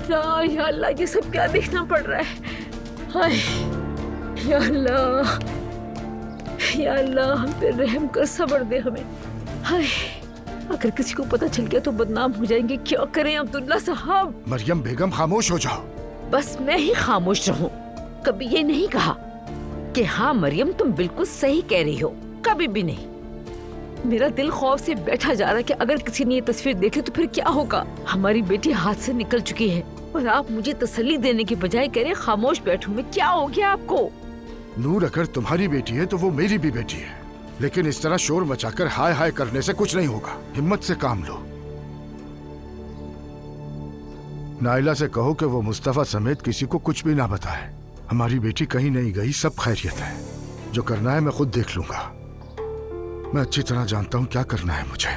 अल्लाह या अल्लाह, ये सब क्या देखना पड़ रहा है। हाय या अल्लाह, या अल्लाह हम पे रहम कर, सब्र दे हमें। हाय अगर किसी को पता चल गया तो बदनाम हो जाएंगे। क्या करें अब्दुल्ला साहब? मरियम बेगम खामोश हो जाओ। बस मैं ही खामोश रहूं? कभी ये नहीं कहा कि हाँ मरियम तुम बिल्कुल सही कह रही हो, कभी भी नहीं। मेरा दिल खौफ से बैठा जा रहा है कि अगर किसी ने ये तस्वीर देख ली तो फिर क्या होगा। हमारी बेटी हाथ से निकल चुकी है और आप मुझे तसल्ली देने के बजाय कह रहे खामोश बैठूं मैं। क्या हो गया आपको? नूर अगर तुम्हारी बेटी है तो वो मेरी भी बेटी है, लेकिन इस तरह शोर मचाकर हाय हाय करने से कुछ नहीं होगा। हिम्मत से काम लो। नाइला से कहो कि वो मुस्तफा समेत किसी को कुछ भी ना बताए। हमारी बेटी कहीं नहीं गई, सब खैरियत है। जो करना है मैं खुद देख लूंगा। मैं अच्छी तरह जानता हूँ क्या करना है मुझे।